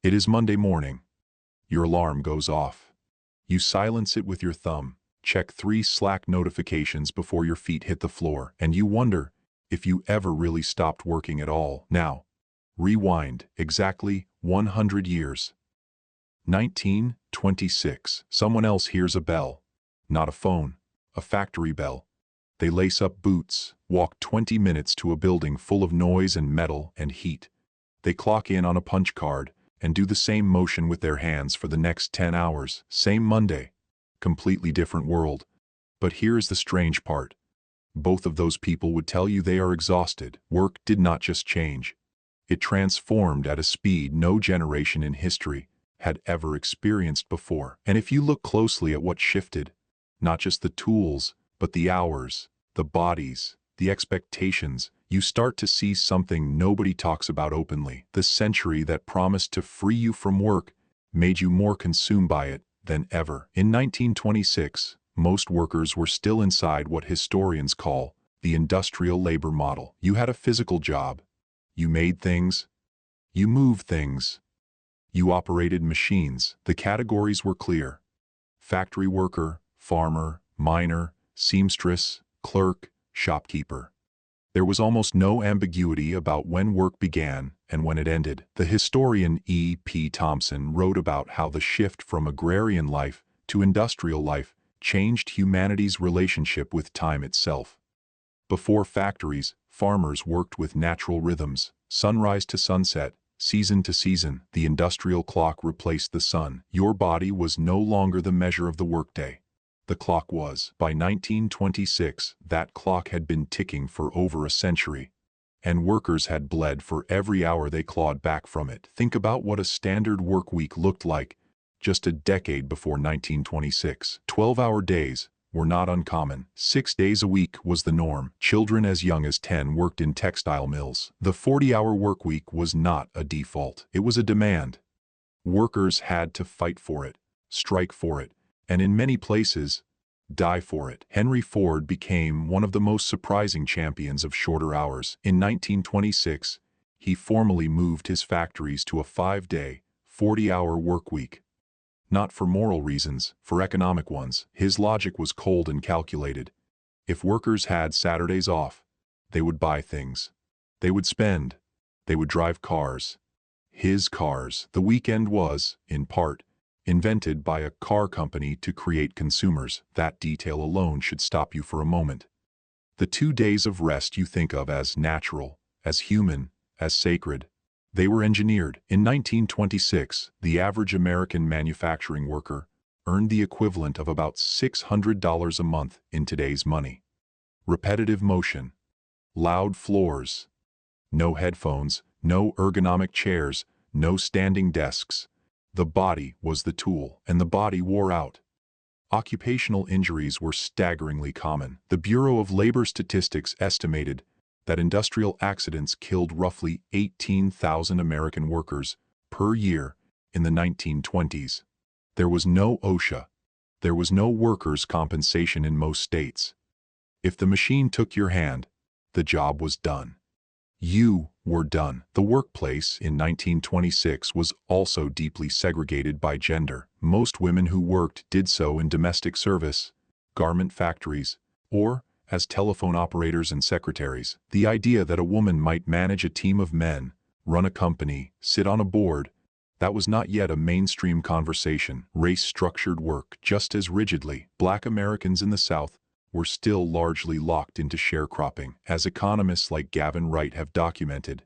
It is Monday morning. Your alarm goes off. You silence it with your thumb, check 3 Slack notifications before your feet hit the floor, and you wonder if you ever really stopped working at all. Now, rewind exactly 100 years. 1926. Someone else hears a bell. Not a phone, a factory bell. They lace up boots, walk 20 minutes to a building full of noise and metal and heat. They clock in on a punch card and do the same motion with their hands for the next 10 hours. Same Monday. Completely different world. But here's the strange part. Both of those people would tell you they are exhausted. Work did not just change. It transformed at a speed no generation in history had ever experienced before. And if you look closely at what shifted, not just the tools, but the hours, the bodies, the expectations, you start to see something nobody talks about openly. The century that promised to free you from work made you more consumed by it than ever. In 1926, most workers were still inside what historians call the industrial labor model. You had a physical job. You made things. You moved things. You operated machines. The categories were clear. Factory worker, farmer, miner, seamstress, clerk, shopkeeper. There was almost no ambiguity about when work began and when it ended. The historian E. P. Thompson wrote about how the shift from agrarian life to industrial life changed humanity's relationship with time itself. Before factories, farmers worked with natural rhythms, sunrise to sunset, season to season. The industrial clock replaced the sun. Your body was no longer the measure of the workday. The clock was. By 1926, that clock had been ticking for over a century, and workers had bled for every hour they clawed back from it. Think about what a standard work week looked like just a decade before 1926. 12-hour days were not uncommon. 6 days a week was the norm. Children as young as 10 worked in textile mills. The 40-hour work week was not a default. It was a demand. Workers had to fight for it, strike for it, and in many places, die for it. Henry Ford became one of the most surprising champions of shorter hours. In 1926, he formally moved his factories to a 5-day, 40-hour work week. Not for moral reasons, for economic ones. His logic was cold and calculated. If workers had Saturdays off, they would buy things. They would spend. They would drive cars. His cars. The weekend was, in part, invented by a car company to create consumers. That detail alone should stop you for a moment. The 2 days of rest you think of as natural, as human, as sacred, they were engineered. In 1926, the average American manufacturing worker earned the equivalent of about $600 a month in today's money. Repetitive motion, loud floors, no headphones, no ergonomic chairs, no standing desks. The body was the tool, and the body wore out. Occupational injuries were staggeringly common. The Bureau of Labor Statistics estimated that industrial accidents killed roughly 18,000 American workers per year in the 1920s. There was no OSHA. There was no workers' compensation in most states. If the machine took your hand, the job was done. You were done. The workplace in 1926 was also deeply segregated by gender. Most women who worked did so in domestic service, garment factories, or as telephone operators and secretaries. The idea that a woman might manage a team of men, run a company, sit on a board, that was not yet a mainstream conversation. Race structured work just as rigidly. Black Americans in the South were still largely locked into sharecropping. As economists like Gavin Wright have documented,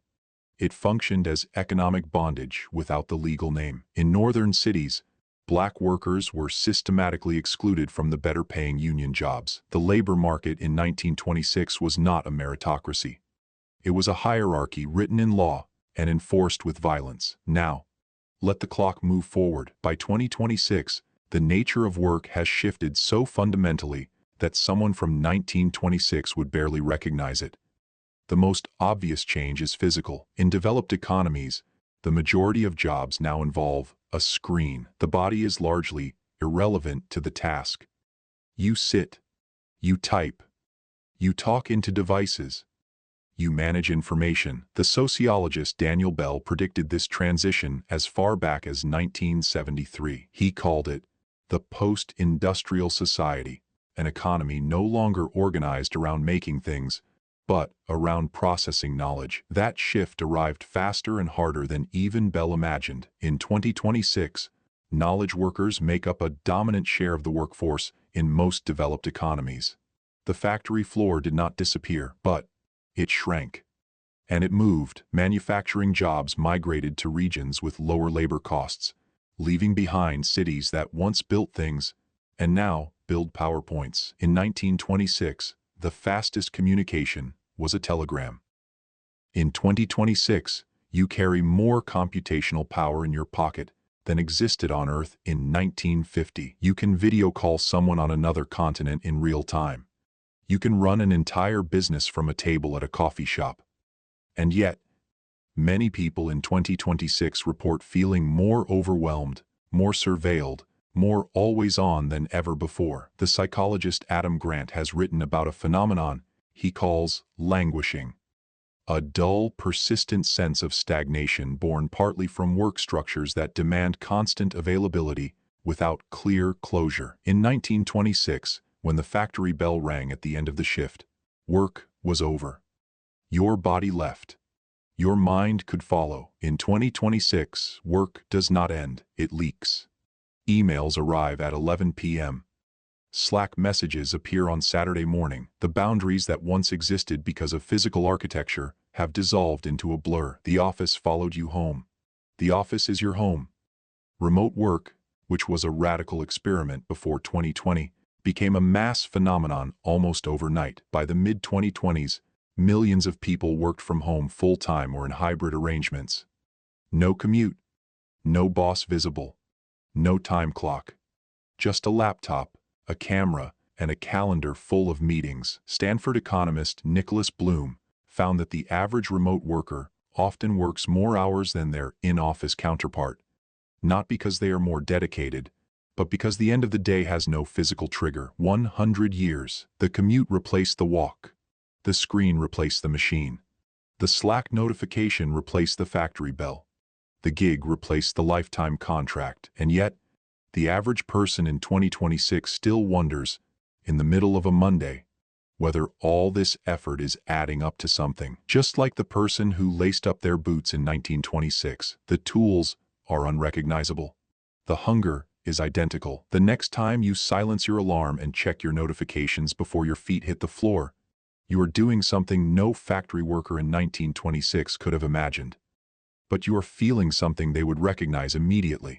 it functioned as economic bondage without the legal name. In northern cities, Black workers were systematically excluded from the better-paying union jobs. The labor market in 1926 was not a meritocracy. It was a hierarchy written in law and enforced with violence. Now, let the clock move forward. By 2026, the nature of work has shifted so fundamentally that someone from 1926 would barely recognize it. The most obvious change is physical. In developed economies, the majority of jobs now involve a screen. The body is largely irrelevant to the task. You sit, you type, you talk into devices, you manage information. The sociologist Daniel Bell predicted this transition as far back as 1973. He called it the post-industrial society, an economy no longer organized around making things, but around processing knowledge. That shift arrived faster and harder than even Bell imagined. In 2026, knowledge workers make up a dominant share of the workforce in most developed economies. The factory floor did not disappear, but it shrank. And it moved. Manufacturing jobs migrated to regions with lower labor costs, leaving behind cities that once built things and now build PowerPoints. In 1926, the fastest communication was a telegram. In 2026, you carry more computational power in your pocket than existed on Earth in 1950. You can video call someone on another continent in real time. You can run an entire business from a table at a coffee shop. And yet, many people in 2026 report feeling more overwhelmed, more surveilled, more always on than ever before. The psychologist Adam Grant has written about a phenomenon he calls languishing. A dull, persistent sense of stagnation born partly from work structures that demand constant availability without clear closure. In 1926, when the factory bell rang at the end of the shift, work was over. Your body left. Your mind could follow. In 2026, work does not end, it leaks. Emails arrive at 11 p.m. Slack messages appear on Saturday morning. The boundaries that once existed because of physical architecture have dissolved into a blur. The office followed you home. The office is your home. Remote work, which was a radical experiment before 2020, became a mass phenomenon almost overnight. By the mid-2020s, millions of people worked from home full-time or in hybrid arrangements. No commute, no boss visible, no time clock. Just a laptop, a camera, and a calendar full of meetings. Stanford economist Nicholas Bloom found that the average remote worker often works more hours than their in-office counterpart, not because they are more dedicated, but because the end of the day has no physical trigger. 100 years. The commute replaced the walk. The screen replaced the machine. The Slack notification replaced the factory bell. The gig replaced the lifetime contract. And yet, the average person in 2026 still wonders, in the middle of a Monday, whether all this effort is adding up to something. Just like the person who laced up their boots in 1926, the tools are unrecognizable. The hunger is identical. The next time you silence your alarm and check your notifications before your feet hit the floor, you are doing something no factory worker in 1926 could have imagined. But you are feeling something they would recognize immediately.